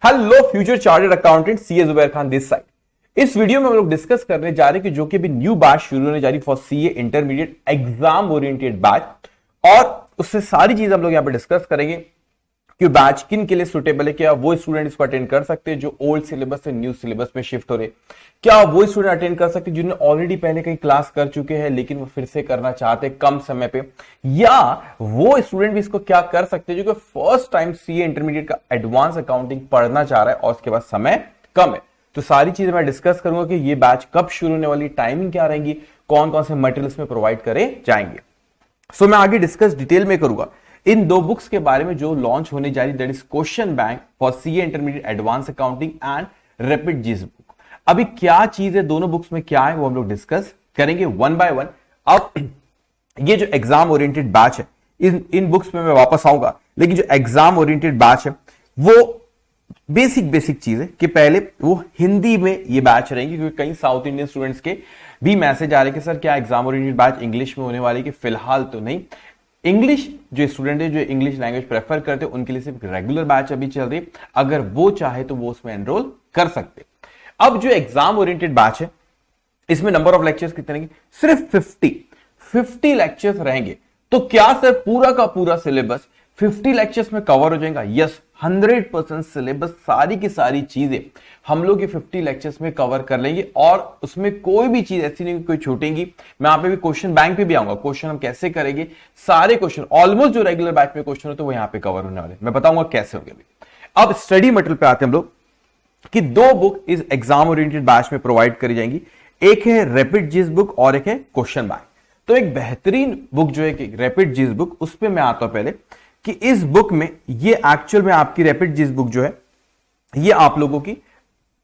Hello future chartered accountant CA Zubair Khan this side. इस video में हम लोग डिस्कस करने जा रहे हैं कि जो कि अभी न्यू बैच शुरू होने जा रही for CA intermediate exam oriented batch, और उससे सारी चीज हम लोग यहां पे डिस्कस करेंगे कि बैच किन के लिए सुटेबल है। क्या वो स्टूडेंट इसको अटेंड कर सकते हैं जो ओल्ड सिलेबस से न्यू सिलेबस में शिफ्ट हो रहे, क्या वो स्टूडेंट अटेंड कर सकते हैं जिन्होंने ऑलरेडी पहले कहीं क्लास कर चुके हैं लेकिन वो फिर से करना चाहते हैं कम समय पे, या वो स्टूडेंट भी इसको क्या कर सकते हैं जो कि फर्स्ट टाइम सीए इंटरमीडिएट का एडवांस अकाउंटिंग पढ़ना चाह रहा है और उसके बाद समय कम है। तो सारी चीजें मैं डिस्कस करूंगा कि ये बैच कब शुरू होने वाली, टाइमिंग क्या रहेंगी, कौन कौन से मटेरियल्स में प्रोवाइड करे जाएंगे। सो मैं आगे डिस्कस डिटेल में करूंगा इन दो बुक्स के बारे में जो लॉन्च होने जा रही, that is question bank for CA intermediate advance accounting and rapid GS book. अभी क्या चीज है दोनों बुक्स में, क्या है वो हम लोग डिस्कस करेंगे वन बाय वन। अब ये जो एग्जाम ओरिएंटेड बैच है इन बुक्स में मैं वापस आऊंगा, लेकिन जो एग्जाम ओरिएंटेड बैच है वो बेसिक चीज है कि पहले वो हिंदी में ये बैच रहेंगी, क्योंकि कई साउथ इंडियन स्टूडेंट्स के भी मैसेज आ रहे कि सर क्या एग्जाम ओरिएंटेड बैच इंग्लिश में होने वाली, कि फिलहाल तो नहीं। इंग्लिश जो स्टूडेंट है जो इंग्लिश लैंग्वेज प्रेफर करते हैं उनके लिए सिर्फ रेगुलर बैच अभी चल रही, अगर वो चाहे तो वो उसमें एनरोल कर सकते। अब जो एग्जाम ओरिएंटेड बैच है इसमें नंबर ऑफ लेक्चर्स कितने रहेंगे, सिर्फ 50 लेक्चर्स रहेंगे। तो क्या सर पूरा का पूरा सिलेबस 50 लेक्चर्स में कवर हो जाएगा? यस, 100% सिलेबस, सारी की सारी चीजें हम लोग ये 50 लेक्चर्स में कवर कर लेंगे और उसमें कोई भी चीज ऐसी नहीं कोई छूटेंगी। मैं यहां पे भी क्वेश्चन बैंक पे भी आऊंगा, क्वेश्चन हम कैसे करेंगे, सारे क्वेश्चन ऑलमोस्ट जो रेगुलर बैच में क्वेश्चन होते हैं वो यहां पे कवर होने वाले, मैं बताऊंगा कैसे होंगे। अब स्टडी मटेरियल पे आते हैं हम लोग कि दो बुक इस एग्जाम ओरिएंटेड बैच में प्रोवाइड करी जाएंगी, एक है रैपिड जीएस बुक और एक है क्वेश्चन बैंक। तो एक बेहतरीन बुक जो है कि रैपिड जीएस बुक, उस पर मैं आता हूं पहले कि इस बुक में ये एक्चुअल में आपकी रैपिड जीएस बुक जो है ये आप लोगों की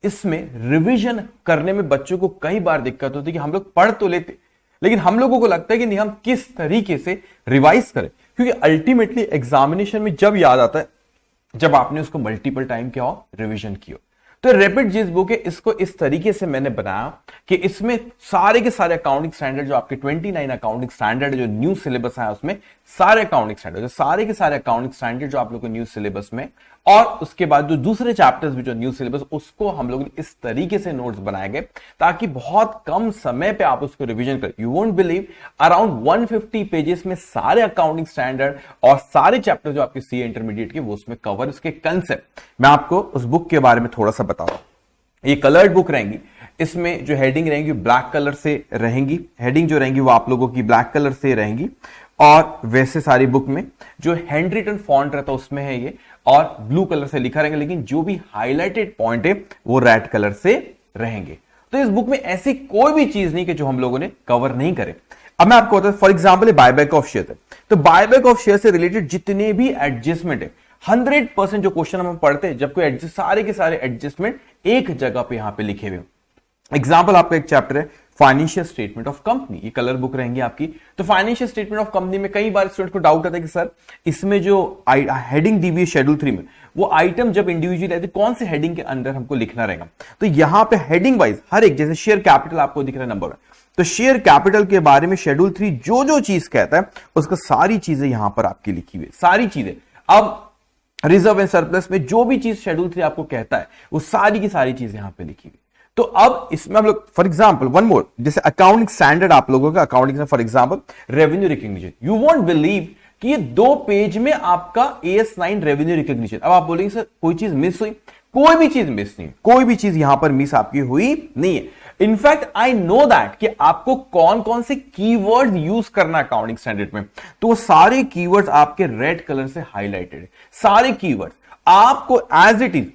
इसमें रिवीजन करने में बच्चों को कई बार दिक्कत होती है कि हम लोग पढ़ तो लेते लेकिन हम लोगों को लगता है कि नहीं हम किस तरीके से रिवाइज करें, क्योंकि अल्टीमेटली एग्जामिनेशन में जब याद आता है जब आपने उसको मल्टीपल टाइम क्या हो रिवीजन किया। तो रैपिड जीएस बुक है, इसको इस तरीके से मैंने बनाया कि इसमें सारे के सारे अकाउंटिंग स्टैंडर्ड जो आपके 29 अकाउंटिंग स्टैंडर्ड जो न्यू सिलेबस है उसमें सारे अकाउंटिंग स्टैंडर्ड जो सारे के सारे अकाउंटिंग स्टैंडर्ड जो आप लोग को न्यू सिलेबस में, और उसके बाद जो दूसरे चैप्टर्स भी जो न्यू सिलेबस उसको हम लोग इस तरीके से नोट्स बनाए गए ताकि बहुत कम समय पे आप उसको रिवीजन करें। You won't believe, around 150 pages में सारे अकाउंटिंग स्टैंडर्ड और सारे चैप्टर जो आपके सीए इंटरमीडिएट के वो उसमें कवर, उसके कंसेप्ट मैं आपको उस बुक के बारे में थोड़ा सा बताऊंगा। ये कलर्ड बुक रहेंगी, इसमें जो हेडिंग रहेंगी ब्लैक कलर से रहेंगी, हेडिंग जो रहेंगी वो आप लोगों की ब्लैक कलर से रहेंगी, और वैसे सारी बुक में जो हैंड रिटन फॉन्ट रहता है उसमें है ये, और ब्लू कलर से लिखा रहेगा, लेकिन जो भी हाईलाइटेड पॉइंट है वो रेड कलर से रहेंगे। तो इस बुक में ऐसी कोई भी चीज नहीं कि जो हम लोगों ने कवर नहीं करे। अब मैं आपको बताता हूं, for example buyback of share है, तो बायबैक ऑफ शेयर से रिलेटेड जितने भी एडजस्टमेंट है 100% जो क्वेश्चन हम पढ़ते हैं जब कोई एडजस्ट, सारे के सारे एडजस्टमेंट एक जगह पे यहां पे लिखे हुए। एग्जाम्पल आपका एक चैप्टर है फाइनेंशियल स्टेटमेंट ऑफ कंपनी, ये कलर बुक रहेंगी आपकी। तो फाइनेंशियल स्टेटमेंट ऑफ कंपनी में कई बार स्टूडेंट को डाउट आता है कि सर इसमें जो हेडिंग दी हुई है शेड्यूल 3 में वो आइटम जब इंडिविजुअल है तो कौन से हेडिंग के अंदर हमको लिखना रहेगा। तो यहां पे हेडिंग वाइज हर एक, जैसे शेयर कैपिटल आपको दिख रहा है नंबर 1, तो शेयर कैपिटल के बारे में शेड्यूल 3 जो चीज कहता है उसका सारी चीजें यहां पर आपकी लिखी हुई, सारी चीजें। अब रिजर्व एंड सरप्लस में जो भी चीज शेड्यूल 3 आपको कहता है वो सारी की सारी चीजें यहां पे लिखी हुई। तो अब इसमें हम लोग फॉर एग्जांपल वन मोर, जैसे अकाउंटिंग स्टैंडर्ड आप लोगों का accounting for example revenue recognition, you won't believe कि ये 2 पेज में आपका AS9 रेवेन्यू रिकग्निशन। अब आप बोलेंगे सर कोई चीज मिस हुई, कोई भी चीज मिस नहीं, कोई भी चीज यहां पर मिस आपकी हुई नहीं है। इनफैक्ट आई नो दैट कि आपको कौन कौन से कीवर्ड्स यूज करना अकाउंटिंग स्टैंडर्ड में, तो वो सारे कीवर्ड्स आपके रेड कलर से हाईलाइटेड है। सारे कीवर्ड्स आपको एज इट इज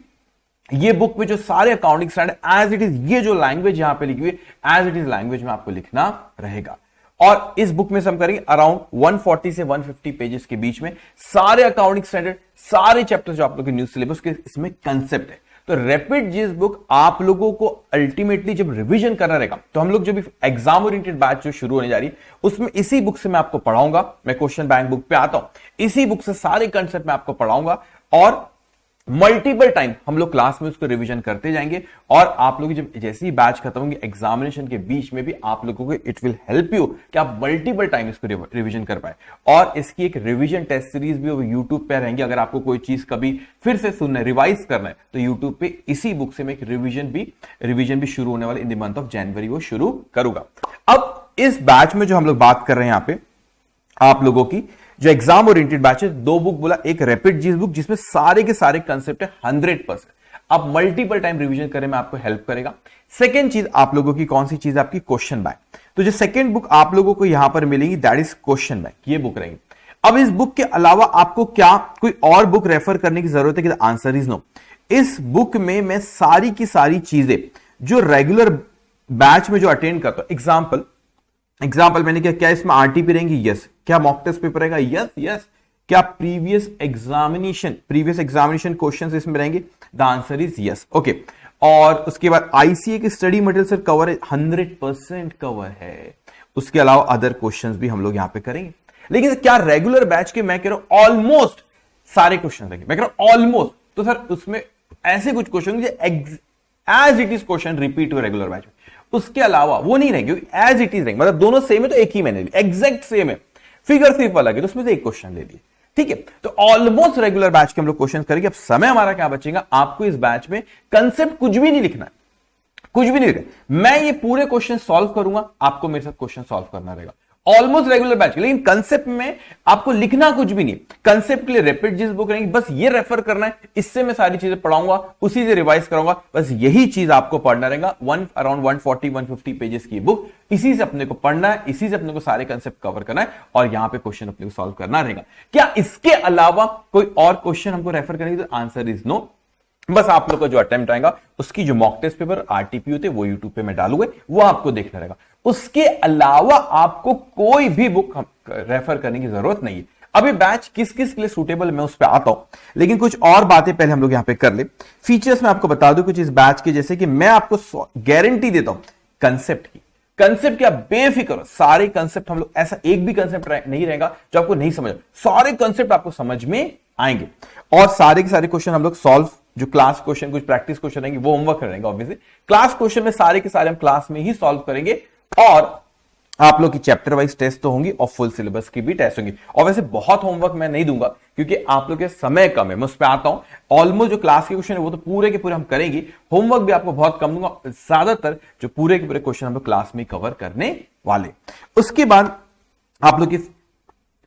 ये बुक में जो सारे accounting standard as it is, ये जो लैंग्वेज यहां पे लिखी हुई है एज इट इज लैंग्वेज में आपको लिखना रहेगा। और इस बुक में हम करेंगे अराउंड 140 से 150 पेजेस के बीच में सारे अकाउंटिंग स्टैंडर्ड, सारे चैप्टर्स जो आप लोग के न्यू सिलेबस के इसमें कंसेप्ट है। तो रैपिड जीएस बुक आप लोगों को अल्टीमेटली जब रिवीजन करना रहेगा, तो हम लोग जब एग्जाम ओरिएंटेड बैच जो शुरू होने जा रही है उसमें इसी बुक से मैं आपको पढ़ाऊंगा। मैं क्वेश्चन बैंक बुक पे आता हूं, इसी बुक से सारे कंसेप्ट मैं आपको पढ़ाऊंगा और मल्टीपल टाइम हम लोग क्लास में उसको रिवीजन करते जाएंगे, और आप लोग जब जैसे ही बैच खत्म होंगे एग्जामिनेशन के बीच में भी आप लोगों को इट विल हेल्प यू कि आप मल्टीपल टाइम इसको रिवीजन कर पाए। और इसकी एक रिवीजन टेस्ट सीरीज भी वो यूट्यूब पे रहेंगी। अगर आपको कोई चीज कभी फिर से सुनना है, रिवाइज करना है, तो यूट्यूब पे इसी बुक से मैं एक रिवीजन भी शुरू होने वाले in the month of January वो शुरू करूंगा। अब इस बैच में जो हम लोग बात कर रहे हैं यहां पे आप लोगों की जो एग्जाम ओरिएंटेड बैच है, दो बुक बोला, एक रैपिड जीस बुक जिसमें सारे के सारे कंसेप्ट है 100%, आप मल्टीपल टाइम रिवीजन करने में आपको हेल्प करेगा। सेकेंड चीज आप लोगों की कौन सी चीज, आपकी क्वेश्चन बैंक। तो जो सेकेंड बुक आप लोगों को यहां पर मिलेगी दैट इज क्वेश्चन बैंक, ये बुक रहेगी। अब इस बुक के अलावा आपको क्या कोई और बुक रेफर करने की जरूरत है कि आंसर इज नो। इस बुक में मैं सारी की सारी चीजें जो रेगुलर बैच में जो अटेंड करता हूं, एग्जाम्पल मैंने क्या इसमें आरटीपी रहेंगी, यस। क्या मॉक टेस्ट पेपर रहेगा, यस। क्या प्रीवियस एग्जामिनेशन क्वेश्चंस इसमें रहेंगे, the answer is yes, okay. और उसके बाद आईसीए के स्टडी मटेरियल सर कवर है, 100% कवर है। उसके अलावा अदर क्वेश्चंस भी हम लोग यहां पे करेंगे। लेकिन क्या रेगुलर बैच के मैं कह रहा हूं ऑलमोस्ट सारे क्वेश्चन रहेंगे, मैं कह रहा हूं ऑलमोस्ट, तो सर उसमें ऐसे कुछ question as it is question repeat हुए रेगुलर बैच में, उसके अलावा वो नहीं रहेंगे, एज इट इज रहेंगे। मतलब दोनों सेम है तो एक ही मैंने एग्जैक्ट सेम है, फिगर सिर्फ अलग है, तो उसमें से एक क्वेश्चन ले लिए, ठीक है। तो ऑलमोस्ट रेगुलर बैच के हम लोग क्वेश्चन करेंगे। अब समय हमारा क्या बचेगा, आपको इस बैच में कंसेप्ट कुछ भी नहीं लिखना है, कुछ भी नहीं लिखना। मैं ये पूरे क्वेश्चन सॉल्व करूंगा, आपको मेरे साथ क्वेश्चन सॉल्व करना रहेगा, ऑलमोस्ट रेगुलर बैच। लेकिन कंसेप्ट में आपको लिखना कुछ भी नहीं, कंसेप्ट के लिए रैपिड जीस बुक रहेंगी, बस ये रेफर करना है, इससे मैं सारी चीजें पढ़ाऊंगा, उसी से रिवाइज कराऊंगा, बस यही चीज आपको पढ़ना रहेगा। अराउंड 140-150 पेजेस की बुक, इसी से अपने को पढ़ना है, इसी से अपने को सारे कंसेप्ट कवर करना है, और यहां पे क्वेश्चन अपने को सॉल्व करना रहेगा। क्या इसके अलावा कोई और क्वेश्चन हमको रेफर करेंगे, तो आंसर इज नो। बस आप लोग का जो अटेम्प्ट आएगा उसकी जो मॉक टेस्ट पेपर आरटीपी होते वो यूट्यूब पे मैं डालूंगा, वो आपको देखना रहेगा। उसके अलावा आपको कोई भी बुक रेफर करने की जरूरत नहीं है। अभी बैच किस किस के लिए सूटेबल, मैं उस पर आता हूं, लेकिन कुछ और बातें पहले हम लोग यहां पे कर ले। फीचर्स में आपको बता दूं कुछ इस बैच के, जैसे कि मैं आपको गारंटी देता हूं कंसेप्ट की। कंसेप्ट क्या, बेफिक्र हो, सारे कंसेप्ट हम लोग, ऐसा एक भी कंसेप्ट नहीं रहेगा जो आपको नहीं समझ, सारे कंसेप्ट आपको समझ में आएंगे। और सारे के सारे क्वेश्चन हम लोग सॉल्व, जो क्लास क्वेश्चन, कुछ प्रैक्टिस क्वेश्चन रहेंगे वो होमवर्क रहेंगे ऑब्वियसली। क्लास क्वेश्चन में सारे के सारे हम क्लास में ही सॉल्व करेंगे, और आप लोग की चैप्टर वाइज टेस्ट तो होंगी और फुल सिलेबस की भी टेस्ट होंगी। और वैसे बहुत होमवर्क मैं नहीं दूंगा क्योंकि आप लोग के समय कम है, मैं उस पर आता हूं। ऑलमोस्ट जो क्लास के क्वेश्चन है वो तो पूरे के पूरे हम करेंगे, होमवर्क भी आपको बहुत कम दूंगा, ज्यादातर जो पूरे के पूरे क्वेश्चन हम लोग क्लास में कवर करने वाले। उसके बाद आप लोग की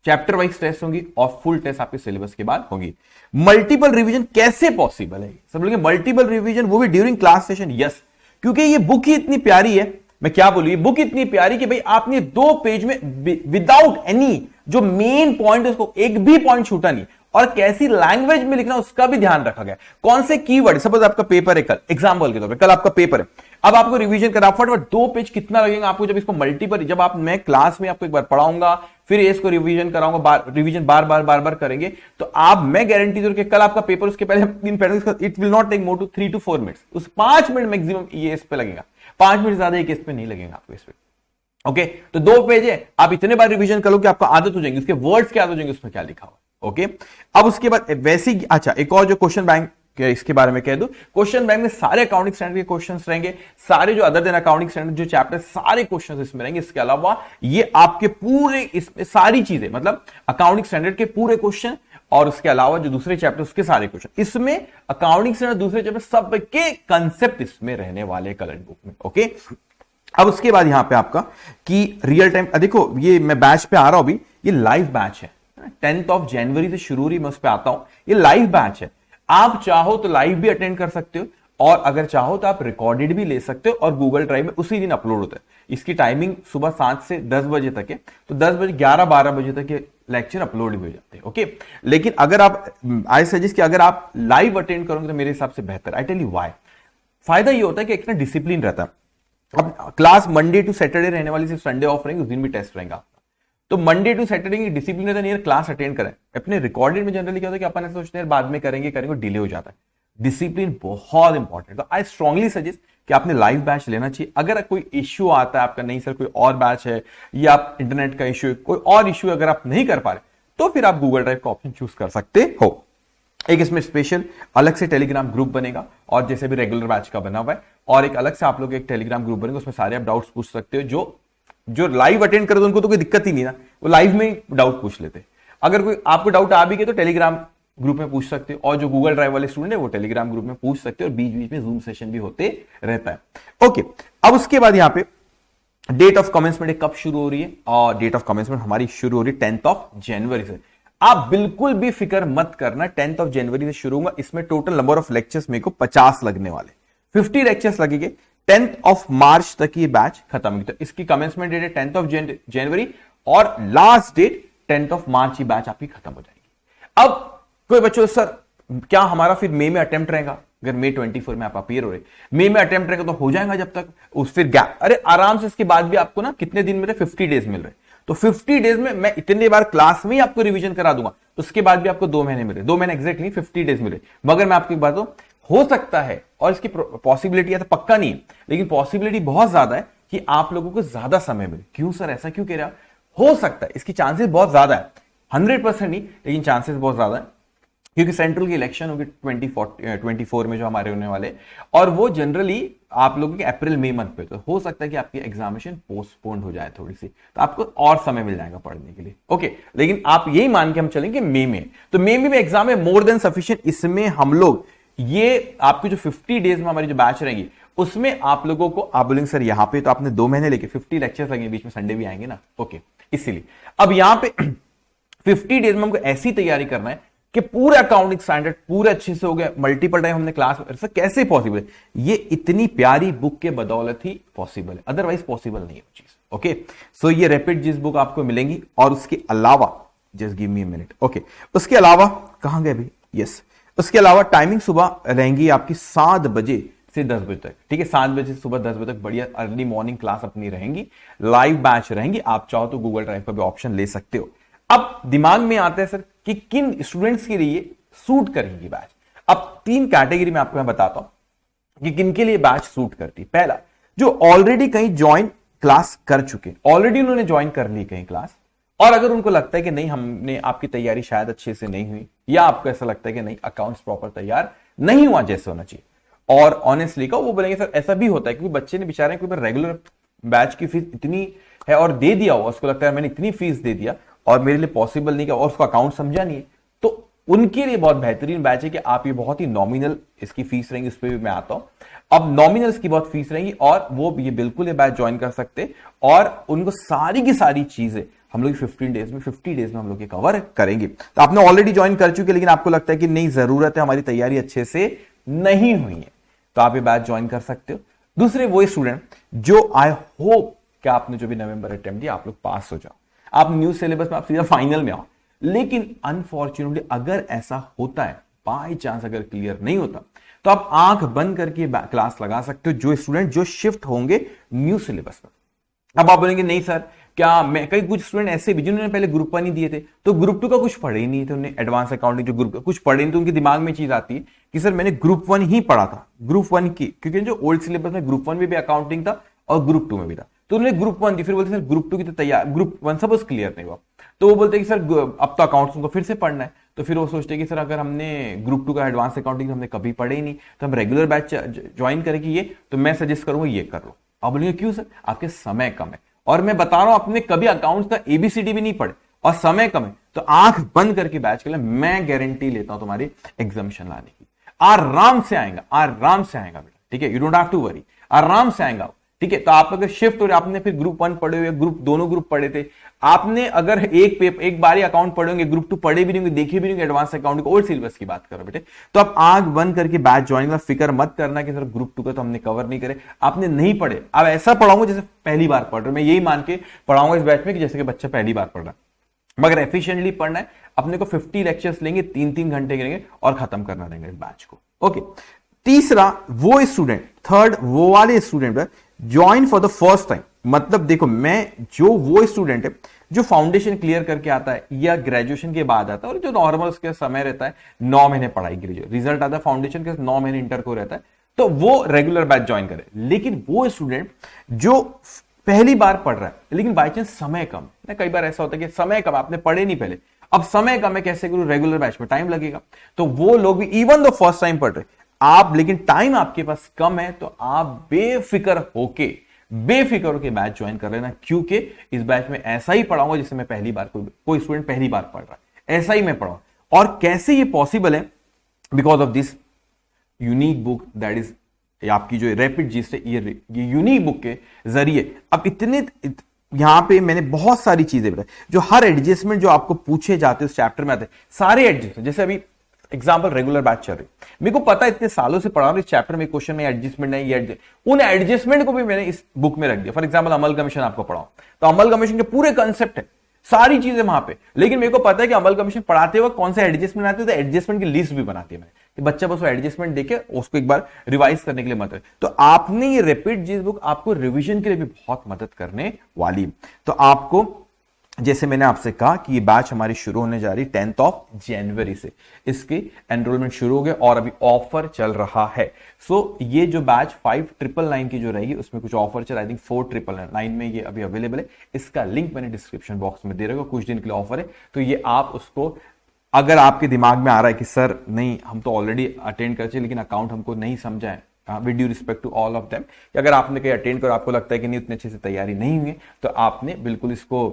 चैप्टर वाइज टेस्ट होंगी और फुल टेस्ट आपके सिलेबस के बाद होंगी। मल्टीपल रिवीजन कैसे पॉसिबल है, सब लोग मल्टीपल रिवीजन वो भी ड्यूरिंग क्लास सेशन, यस। क्योंकि ये बुक ही इतनी प्यारी है, मैं क्या बोलूं, ये बुक इतनी प्यारी कि भाई आपने 2 पेज में विदाउट एनी जो मेन पॉइंट है उसको एक भी पॉइंट छूटा नहीं, और कैसी लैंग्वेज में लिखना उसका भी ध्यान रखा गया। कौन से कीवर्ड, सपोज आपका पेपर है कल, एग्जांपल के तौर पे कल आपका पेपर है, अब आपको रिवीजन करना, फटाफट 2 पेज कितना लगेगा आपको, जब इसको मल्टीपल, जब आप, मैं क्लास में आपको एक बार पढ़ाऊंगा फिर इसको रिवीजन कराऊंगा, रिवीजन बार बार करेंगे, तो आप, मैं गारंटी दूं कि कल आपका पेपर, उसके पहले it will not take more to 3 to 4 minutes, उस 5 मिनट मैक्सिमम ये इस पे लगेगा, 5 मिनट ज्यादा एक इस पे नहीं लगेगा आपको इस पे, ओके। तो 2 पेज है, आप इतने बार रिवीजन करो कि आपको आदत हो जाएगी, उसके वर्ड्स की आदत हो जाएंगे, उसमें क्या लिखा हुआ, ओके। अब उसके बाद वैसे ही, अच्छा एक और जो क्वेश्चन बैंक, इसके बारे में कह दूं, क्वेश्चन बैंक में सारे अकाउंटिंग स्टैंडर्ड के क्वेश्चंस रहेंगे, सारे जो अदर देन अकाउंटिंग स्टैंडर्ड जो चैप्टर, सारे क्वेश्चंस इसमें रहेंगे। इसके अलावा ये आपके पूरे, इसमें सारी चीजें, मतलब अकाउंटिंग स्टैंडर्ड के पूरे क्वेश्चन, और उसके अलावा जो दूसरे चैप्टर उसके सारे क्वेश्चन, इसमें अकाउंटिंग स्टैंडर्ड दूसरे चैप्टर सबके कंसेप्ट इसमें रहने वाले कलर बुक में, ओके। अब उसके बाद यहां पे आपका कि रियल टाइम, देखो ये मैं बैच पे आ रहा हूं अभी, ये लाइव बैच है, 10 जनवरी से शुरू हुई, मैं उस पर आता हूं, ये लाइव बैच है। आप चाहो तो लाइव भी अटेंड कर सकते हो, और अगर चाहो तो आप रिकॉर्डेड भी ले सकते हो, और गूगल ड्राइव में उसी दिन अपलोड होता है। इसकी टाइमिंग सुबह 7 से 10 बजे तक है, तो 10 बजे 11-12 बजे तक ये लेक्चर अपलोड भी हो जाते हैं, ओके। लेकिन अगर आप, आई सजेस्ट कि अगर आप लाइव अटेंड करोगे तो मेरे हिसाब से बेहतर। I tell you why. फायदा ये होता है कि एक ना डिसिप्लिन रहता है। अब क्लास मंडे टू सैटरडे रहने वाली, सिर्फ संडे ऑफ रहेंगे, उस दिन भी टेस्ट रहेगा, तो मंडे टू सैटरडे की डिसिप्लिन रहता है, क्लास अटेंड करें। अपने रिकॉर्डेड में जनरली क्या होता है कि अपन ऐसा सोचते हैं बाद में करेंगे डिले हो जाता है। डिसिप्लिन बहुत इंपॉर्टेंट, तो आई स्ट्रांगली सजेस्ट कि आपने लाइव बैच लेना चाहिए। अगर कोई इश्यू आता है आपका, नहीं सर कोई और बैच है, या आप इंटरनेट का इश्यू, कोई और इश्यू अगर आप नहीं कर पा रहे, तो फिर आप गूगल ड्राइव का ऑप्शन चूज कर सकते हो। एक इसमें स्पेशल अलग से टेलीग्राम ग्रुप बनेगा और जैसे भी रेगुलर बैच का बना हुआ है, और एक अलग से आप लोग एक टेलीग्राम ग्रुप बनेगा, उसमें सारे आप डाउट्स पूछ सकते हो। जो लाइव अटेंड करे उनको तो कोई दिक्कत ही नहीं ना, वो लाइव में डाउट पूछ लेते। अगर कोई आपको डाउट आ भी गए तो टेलीग्राम ग्रुप में पूछ सकते हो, और जो गूगल ड्राइव वाले स्टूडेंट है वो टेलीग्राम ग्रुप में पूछ सकते हो, और बीच बीच में जूम सेशन भी होते रहता है। ओके, अब उसके बाद यहाँ पे डेट ऑफ कमेंसमेंट कब शुरू हो रही है, और डेट ऑफ कमेंसमेंट हमारी शुरू हो रही है 10th ऑफ जनवरी से। आप बिल्कुल भी फिक्र मत करना, 10th ऑफ जनवरी से शुरू होगा। इसमें टोटल नंबर ऑफ लेक्चर्स मेरे को 50 लगने वाले, 50 लेक्चर्स लगेंगे। 10th ऑफ मार्च तक ये बैच खत्म होगी। तो इसकी कमेंसमेंट डेट है 10th ऑफ जनवरी, और last date 10th of March ही बैच आपकी खत्म हो जाएगी। अब कोई बच्चों, सर क्या हमारा फिर मई में अटेम्प्ट रहेगा? अगर मई 24 में आप अपीयर हो रहे, मई में अटेम्प्ट रहेगा तो हो जाएगा जब तक उस फिर गैप। अरे आराम से इसके बाद भी आपको ना कितने दिन मिल रहे? 50 डेज मिल रहे। तो 50 डेज में मैं इतने बार क्लास में ही आपको रिवीजन करा दूंगा, तो उसके बाद भी आपको 2 महीने मिले, 2 महीने एग्जैक्ट नहीं, 50 डेज मिले। मगर मैं आपको एक बात हो सकता है, और इसकी पॉसिबिलिटी है तो पक्का नहीं है, लेकिन पॉसिबिलिटी बहुत ज्यादा है कि आप लोगों को ज्यादा समय मिले। क्यों सर, ऐसा क्यों कह रहा? हो सकता है, इसकी चांसेस बहुत ज्यादा है, 100% नहीं, लेकिन चांसेस बहुत ज्यादा है, क्योंकि सेंट्रल की इलेक्शन होगी 24 में जो हमारे होने वाले, और वो जनरली आप लोगों के अप्रैल मई मंथ पे, तो हो सकता है कि आपकी एग्जामिनेशन पोस्टपोन हो जाए थोड़ी सी, तो आपको और समय मिल जाएगा पढ़ने के लिए। ओके, लेकिन आप यही मान के हम चलेंगे मई में, तो मई में एग्जाम है मोर देन सफिशिएंट। इसमें हम लोग ये आपकी जो 50 डेज में हमारी जो बैच रहेगी, उसमें आप लोगों को, आप बोलेंगे सर यहाँ पे तो आपने 2 महीने लेके 50 लेक्चर्स लगेंगे, बीच में संडे भी आएंगे ना। ओके, इसीलिए अब यहाँ पे 50 डेज में हमको ऐसी तैयारी करना है कि पूरे अकाउंटिंग स्टैंडर्ड पूरे अच्छे से हो गया, मल्टीपल टाइम हमने क्लास में। सर कैसे पॉसिबल है? ये इतनी प्यारी बुक के बदौलत ही पॉसिबल है, अदरवाइज पॉसिबल नहीं है वो चीज। ओके, सो ये रैपिड जिस बुक आपको मिलेंगी, और उसके अलावा just give me a minute. Okay, उसके अलावा कहां गए भाई? यस, उसके अलावा टाइमिंग सुबह रहेंगी आपकी 7 बजे से 10 बजे तक। ठीक है, 7 बजे से सुबह 10 बजे तक बढ़िया अर्ली मॉर्निंग क्लास अपनी रहेंगी, लाइव बैच रहेंगी। आप चाहो तो गूगल ड्राइव का भी ऑप्शन ले सकते हो। अब दिमाग में आता है सर कि किन स्टूडेंट्स के लिए सूट करेगी बैच। अब 3 कैटेगरी में आपको मैं बताता हूं कि किन के लिए बैच सूट करती। पहला, जो ऑलरेडी कहीं ज्वाइन क्लास कर चुके, ऑलरेडी उन्होंने ज्वाइन कर ली कहीं क्लास, और अगर उनको लगता है कि नहीं हमने आपकी तैयारी शायद अच्छे से नहीं हुई, या आपको ऐसा लगता है कि नहीं अकाउंट्स प्रॉपर तैयार नहीं हुआ जैसे होना चाहिए, और ऑनेस्टली का वो बोलेंगे सर ऐसा भी होता है क्योंकि बच्चे ने बेचारे को रेगुलर बैच की फीस इतनी है और दे दिया हुआ, उसको लगता है मैंने इतनी फीस दे दिया और मेरे लिए पॉसिबल नहीं, और उसको अकाउंट समझा नहीं है, तो उनके लिए बहुत बेहतरीन बैच है कि आप ये बहुत ही नॉमिनल इसकी फीस रहेंगी, उस पर भी मैं आता हूं। अब नॉमिनल इसकी बहुत फीस रहेंगी, और वो ये बिल्कुल ये बैच ज्वाइन कर सकते, और उनको सारी की सारी चीजें हम लोग 50 डेज में हम लोग ये कवर करेंगे। तो आपने ऑलरेडी ज्वाइन कर चुके, लेकिन आपको लगता है कि नहीं जरूरत है, हमारी तैयारी अच्छे से नहीं हुई है, तो आप ये बैच ज्वाइन कर सकते हो। दूसरे वो स्टूडेंट जो आई होप कि आपने जो भी नवंबर अटेम्प्ट दिया आप लोग पास हो जाओ, आप न्यू सिलेबस में आप सीधा फाइनल में आओ। लेकिन अनफॉर्चुनेटली अगर ऐसा होता है, बाई चांस अगर क्लियर नहीं होता, तो आप आंख बंद करके क्लास लगा सकते हो जो स्टूडेंट जो शिफ्ट होंगे न्यू सिलेबस में। अब आप बोलेंगे नहीं सर क्या, मैं कई कुछ स्टूडेंट ऐसे भी जिन्होंने पहले ग्रुप 1 ही दिए थे, तो ग्रुप 2 का कुछ पढ़े ही नहीं थे, उन्हें एडवांस अकाउंटिंग जो ग्रुप कुछ पढ़े नहीं, तो उनके दिमाग में चीज आती है कि सर मैंने ग्रुप 1 ही पढ़ा था, ग्रुप 1 की, क्योंकि जो ओल्ड सिलेबस में ग्रुप 1 में भी अकाउंटिंग था और ग्रुप 2 में भी था, तो उन्होंने ग्रुप 1 दी, फिर बोलते सर ग्रुप 2 की तो तैयार, ग्रुप 1 सपोज क्लियर नहीं हुआ, तो वो बोलते कि सर अब तो अकाउंट्स को फिर से पढ़ना है, तो फिर वो सोचते कि सर अगर हमने ग्रुप 2 का एडवांस अकाउंटिंग हमने कभी पढ़े ही नहीं, तो हम रेगुलर बैच ज्वाइन करेंगे ये, तो मैं सजेस्ट करूंगा ये कर लो। अब बोलेंगे क्यों सर, आपके समय कम है, और मैं बता रहा हूं आपने कभी अकाउंट्स का एबीसीडी भी नहीं पढ़े और समय कम है, तो आंख बंद करके बैच के लिए मैं गारंटी लेता हूं तुम्हारी एग्जामिशन लाने की, आराम से आएगा, आराम से आएगा बेटा। ठीक है, you don't have to worry, आराम से आएगा। ठीक है, तो आप अगर शिफ्ट हो रहे, आपने फिर ग्रुप 1 पढ़े हुए, ग्रुप दोनों ग्रुप पढ़े थे, आपने अगर एक बार ही अकाउंट पढ़े होंगे, ग्रुप 2 पढ़े भी नहीं होंगे, देखे भी नहीं होंगे एडवांस अकाउंट ओल्ड सिलेबस की बात करो बेटे, तो आप आंख बंद करके बैच ज्वाइन करना, फिक्र मत करना कि सर ग्रुप 2 का तो हमने कवर नहीं करे, आपने नहीं पढ़े। अब ऐसा पढ़ाऊंगा जैसे पहली बार पढ़ रहे, मैं यही मान के पढ़ाऊंगा इस बैच में कि जैसे कि बच्चा पहली बार पढ़ रहा है, मगर एफिशिएंटली पढ़ना है। अपने को 50 लेक्चर्स लेंगे, 3-3 घंटे के लेंगे और खत्म करना रहेंगे इस बैच को। ओके, तीसरा वो स्टूडेंट, थर्ड वो वाले student join for the first time, मतलब देखो मैं जो वो स्टूडेंट है जो फाउंडेशन क्लियर करके आता है या ग्रेजुएशन के बाद आता है, और जो नॉर्मल उसके समय रहता है 9 महीने पढ़ाई के लिए, रिजल्ट आता है फाउंडेशन के 9 महीने इंटर को रहता है, तो वो रेगुलर बैच ज्वाइन करे। लेकिन वो स्टूडेंट जो पहली बार पढ़ रहा है लेकिन बाई चांस समय कम है, कई बार ऐसा होता है कि समय कम, आपने पढ़े नहीं पहले, अब समय कम है, कैसे करूं, रेगुलर बैच में टाइम लगेगा। तो वो लोग भी इवन दो फर्स्ट टाइम पढ़ रहे आप, लेकिन टाइम आपके पास कम है, तो आप बेफिक्र होके बैच ज्वाइन कर लेना, क्योंकि इस बैच में ऐसा ही पढ़ाऊंगा जैसे मैं पहली बार कोई स्टूडेंट पहली बार पढ़ रहा है, ऐसा ही मैं पढ़ाऊंगा। और कैसे ये पॉसिबल है, because of this unique book that is आपकी जो रैपिड जिस्ट है, ये यूनिक बुक के जरिए अब यहां पे मैंने बहुत सारी चीजें बताई, जो हर एडजस्टमेंट जो आपको पूछे जाते हैं उस चैप्टर में आते हैं, सारे एडजस्टमेंट। जैसे अभी एग्जांपल रेगुलर बैच चल रही, मेरे को पता है इतने सालों से पढ़ा रहा हूं इस चैप्टर में क्वेश्चन में एडजस्टमेंट है, ये उन एडजस्टमेंट को भी मैंने इस बुक में रख दिया। फॉर एग्जांपल अमल कमीशन आपको पढ़ाऊं, तो अमल कमीशन के पूरे कंसेप्ट है, सारी चीजें वहां पे, लेकिन मेरे को पता है कि अमल कमीशन पढ़ाते वक्त कौन से एडजस्टमेंट आते हैं, तो एडजस्टमेंट की लिस्ट भी बनाती है मैंने, कि बच्चा बस वो एडजस्टमेंट देके उसको एक बार रिवाइज करने के लिए मदद। तो आपने ये रैपिड जिस्ट बुक आपको रिवीजन के लिए भी बहुत मदद करने वाली। तो आपको, जैसे मैंने आपसे कहा कि ये बैच हमारी शुरू होने जा रही 10 जनवरी से, इसकी एनरोलमेंट शुरू हो गया और अभी ऑफर चल रहा है। सो ये जो बैच 5999 की जो रहेगी उसमें कुछ ऑफर चल, आई थिंक 4999 में ये अभी अवेलेबल है। इसका लिंक मैंने डिस्क्रिप्शन बॉक्स में दे रखा, कुछ दिन के लिए ऑफर है, तो ये आप उसको, अगर आपके दिमाग में आ रहा है कि सर नहीं हम तो ऑलरेडी अटेंड कर चुके लेकिन अकाउंट हमको नहीं समझा है, with due respect to all of them, अगर आपने कहीं अटेंड कर आपको लगता है कि नहीं उतने अच्छे से तैयारी नहीं हुई, तो आपने बिल्कुल इसको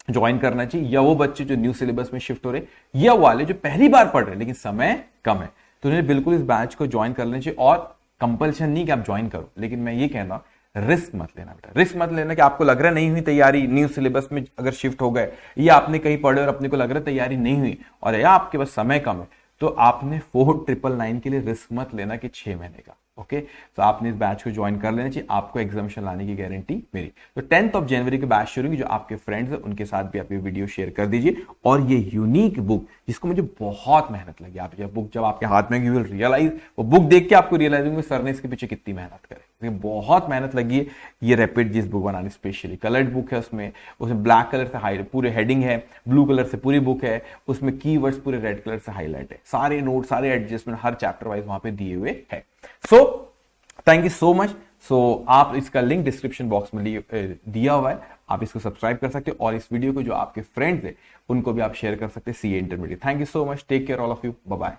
ज्वाइन करना चाहिए। या वो बच्चे जो न्यू सिलेबस में शिफ्ट हो रहे, या वाले जो पहली बार पढ़ रहे लेकिन समय कम है, तो उन्हें बिल्कुल इस बैच को ज्वाइन कर लेना चाहिए। और कंपल्शन नहीं कि आप ज्वाइन करो, लेकिन मैं ये कहना रिस्क मत लेना बेटा, रिस्क मत लेना कि आपको लग रहा नहीं हुई तैयारी, न्यू सिलेबस में अगर शिफ्ट हो गए, या आपने कहीं पढ़े और अपने को लग रहा तैयारी नहीं हुई, और या आपके पास समय कम है, तो आपने 4999 के लिए रिस्क मत लेना कि 6 महीने का। ओके, तो आपने इस बैच को ज्वाइन कर लेना चाहिए, आपको एग्जामिनेशन लाने की गारंटी मेरी। तो 10 जनवरी के बैच शुरू होगी, जो आपके फ्रेंड्स हैं उनके साथ भी आप ये वीडियो शेयर कर दीजिए। और ये यूनिक बुक जिसको मुझे बहुत मेहनत लगी, आप जब बुक जब आपके हाथ में यू विल रियलाइज, वो बुक देख के आपको रियलाइज होगा सर ने इसके पीछे कितनी मेहनत करी, बहुत मेहनत लगी है ये रैपिड जिस्ट बुक बनानी। स्पेशली कलर्ड बुक है, उसमें ब्लैक कलर से हाईलाइट पूरे हेडिंग है, ब्लू कलर से पूरी बुक है, उसमें कीवर्ड्स पूरे रेड कलर से हाईलाइट है, सारे नोट सारे एडजस्टमेंट हर चैप्टर वाइज वहां पे दिए हुए है। So thank you so much. So आप इसका लिंक डिस्क्रिप्शन बॉक्स में दिया हुआ है, आप इसको सब्सक्राइब कर सकते हो, और इस वीडियो को जो आपके फ्रेंड्स हैं उनको भी आप शेयर कर सकते हैं, CA intermediate. Thank you so much, take care all of you, bye bye.